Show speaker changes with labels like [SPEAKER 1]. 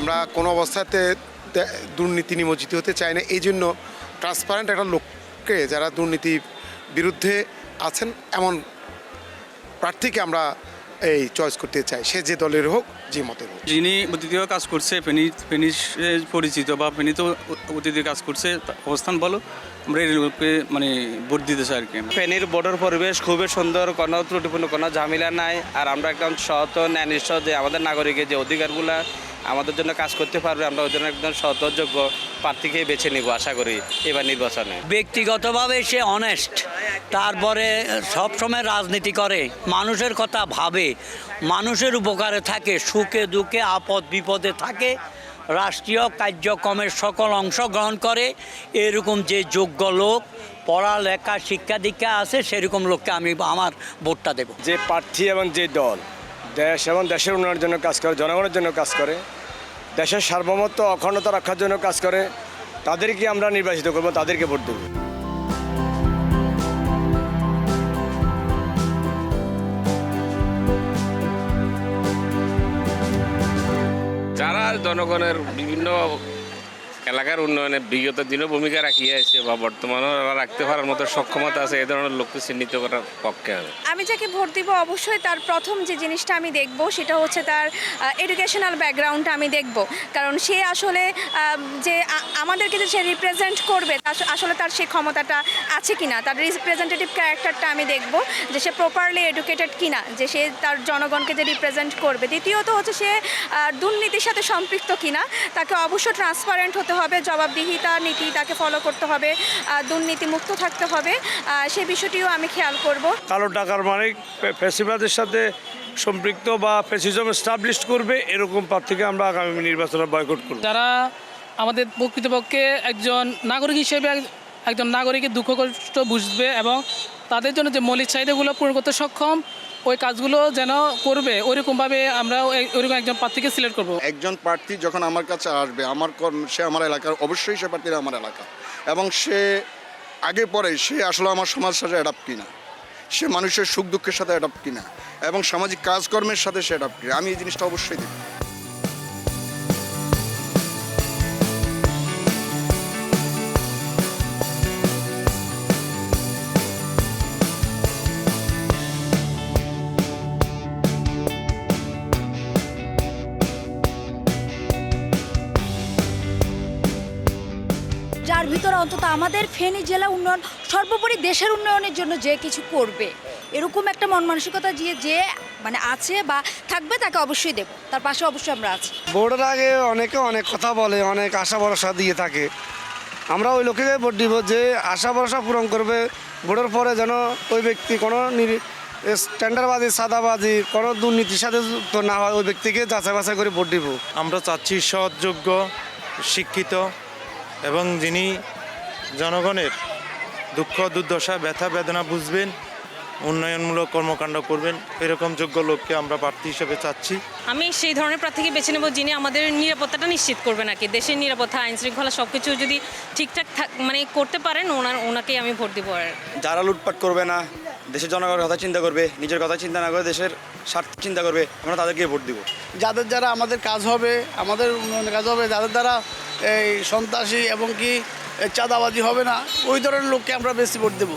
[SPEAKER 1] আমরা কোনো অবস্থাতে দুর্নীতি নিমজ্জিত হতে চাই না। এই জন্য ট্রান্সপারেন্ট একটা লোককে, যারা দুর্নীতির বিরুদ্ধে আছেন এমন প্রার্থীকে আমরা এই চয়েস করতে চাই, সে যে দলের হোক, যে মতের হোক।
[SPEAKER 2] যিনি অতিথিও কাজ করছে, ফেনী পরিচিত বা ফেনীতে অতিথি কাজ করছে, অবস্থান বলো, আমরা এই লোককে মানে ভোট দিতে চাই আর কি।
[SPEAKER 3] ফেনীর বোর্ডের পরিবেশ খুবই সুন্দর, কোনো ত্রুটিপূর্ণ কোনো ঝামেলা নাই। আর আমরা একদম সৎ ন্যায়নিষ্ঠ, যে আমাদের নাগরিকের যে অধিকারগুলো আমাদের জন্য কাজ করতে পারবে, আমরা ওই জন্য একদম সতযোগ্য প্রার্থীকে বেছে নিব আশা করি এবার নির্বাচনে।
[SPEAKER 4] ব্যক্তিগতভাবে সে অনেস্ট, তারপরে সবসময় রাজনীতি করে, মানুষের কথা ভাবে, মানুষের উপকারে থাকে, সুখে দুঃখে আপদ বিপদে থাকে, রাষ্ট্রীয় কার্যক্রমের সকল অংশগ্রহণ করে। এরকম যে যোগ্য লোক, পড়ালেখা শিক্ষা দীক্ষা আছে, সেরকম লোককে আমি আমার ভোটটা দেব।
[SPEAKER 5] যে প্রার্থী এবং যে দল দেশ এবং দেশের উন্নয়নের জন্য কাজ করে, জনগণের জন্য কাজ করে, দেশের সার্বভৌমত্ব অখণ্ডতা রক্ষার জন্য কাজ করে, তাদেরকে আমরা নির্বাচিত করব, তাদেরকে ভোট দেব।
[SPEAKER 6] যারা জনগণের বিভিন্ন এলাকার উন্নয়নে বিগত দিনও ভূমিকা রাখিয়ে আসছে বা বর্তমানেও রাখতে পারার মতো সক্ষমতা আছে, এই ধরনের লোককে চিহ্নিত করার পক্ষে হবে।
[SPEAKER 7] আমি যাকে ভোট দিব অবশ্যই তার প্রথম যে জিনিসটা আমি দেখব সেটা হচ্ছে তার এডুকেশনাল ব্যাকগ্রাউন্ডটা আমি দেখব। কারণ সে আসলে যে আমাদেরকে যে সে রিপ্রেজেন্ট করবে, আসলে তার সে ক্ষমতাটা আছে কিনা, তার রিপ্রেজেন্টেটিভ ক্যারেক্টারটা আমি দেখব, যে সে প্রপারলি এডুকেটেড কিনা, যে সে তার জনগণকে যে রিপ্রেজেন্ট করবে। দ্বিতীয়ত হচ্ছে সে দুর্নীতির সাথে সম্পৃক্ত কিনা, তাকে অবশ্যই ট্রান্সপারেন্ট হতে হবে, জবাবদিহিতা নীতি তাকে ফলো করতে হবে, দুর্নীতি মুক্ত থাকতে হবে, সেই বিষয়টিও আমি খেয়াল করব।
[SPEAKER 5] কালো টাকার মালিক ফ্যাসিবাদের সাথে সম্পৃক্ত বা ফ্যাসিজম এস্টাবলিশ করবে এরকম প্রার্থীকে আমরা আগামী নির্বাচনে বয়কট করব।
[SPEAKER 8] যারা আমাদের প্রকৃতপক্ষে একজন নাগরিক হিসেবে একজন নাগরিকের দুঃখ কষ্ট বুঝবে এবং তাদের জন্য যে মৌলিক চাহিদাগুলো পূরণ করতে সক্ষম, ওই কাজগুলো যেন করবে, ওইরকমভাবে আমরা ওইরকম একজন প্রার্থীকে সিলেক্ট করব।
[SPEAKER 9] একজন প্রার্থী যখন আমার কাছে আসবে, সে আমার এলাকার, অবশ্যই সে প্রার্থীরা আমার এলাকা, এবং সে আগে পরে সে আসলে আমার সমাজের সাথে অ্যাডাপ্ট কিনা, সে মানুষের সুখ দুঃখের সাথে অ্যাডাপ্ট কিনা এবং সামাজিক কাজকর্মের সাথে সে অ্যাডাপ্ট কিনা, আমি এই জিনিসটা অবশ্যই দেখব।
[SPEAKER 10] যার ভিতরে অন্তত আমাদের ফেনী জেলা উন্নয়ন, সর্বোপরি দেশের উন্নয়নের জন্য যে কিছু করবে, এরকম একটা মন মানসিকতা যে মানে আছে বা থাকবে, তাকে অবশ্যই দেব, তার পাশে অবশ্যই আমরা আছি।
[SPEAKER 11] ভোটের আগে অনেকে অনেক কথা বলে, অনেক আশা ভরসা দিয়ে থাকে। আমরা ওই লোককে ভোট দিব যে আশা ভরসা পূরণ করবে। ভোটের পরে যেন ওই ব্যক্তি কোনো স্ট্যান্ডার্ডবাজি, সাদাবাজি, কোনো দুর্নীতির সাথে যুক্ত না হয়, ওই ব্যক্তিকে যাচাই বাছাই করে ভোট দিব।
[SPEAKER 12] আমরা চাচ্ছি সৎ, যোগ্য, শিক্ষিত এবং যিনি জনগণের দুঃখ দুর্দশা ব্যথা বেদনা বুঝবেন, উন্নয়নমূলক কর্মকাণ্ড করবেন, এরকম যোগ্য লোককে আমরা প্রার্থী হিসেবে চাচ্ছি।
[SPEAKER 13] আমি সেই ধরনের প্রার্থীকে বেছে নেব যিনি আমাদের নিরাপত্তাটা নিশ্চিত করবেন আর কি, দেশের নিরাপত্তা, আইন শৃঙ্খলা সব কিছু যদি ঠিকঠাক মানে করতে পারেন, ওনাকেই আমি ভোট দেবো। আর
[SPEAKER 3] যারা লুটপাট করবে না, দেশের জনগণের কথা চিন্তা করবে, নিজের কথা চিন্তা না করে দেশের স্বার্থ চিন্তা করবে, আমরা তাদেরকে ভোট দিব।
[SPEAKER 11] যাদের দ্বারা আমাদের কাজ হবে, আমাদের উন্নয়নের কাজ হবে, যাদের দ্বারা এই সন্ত্রাসী এবং কি চাঁদাবাজি হবে না, ওই ধরনের লোককে আমরা বেশি ভোট দেবো।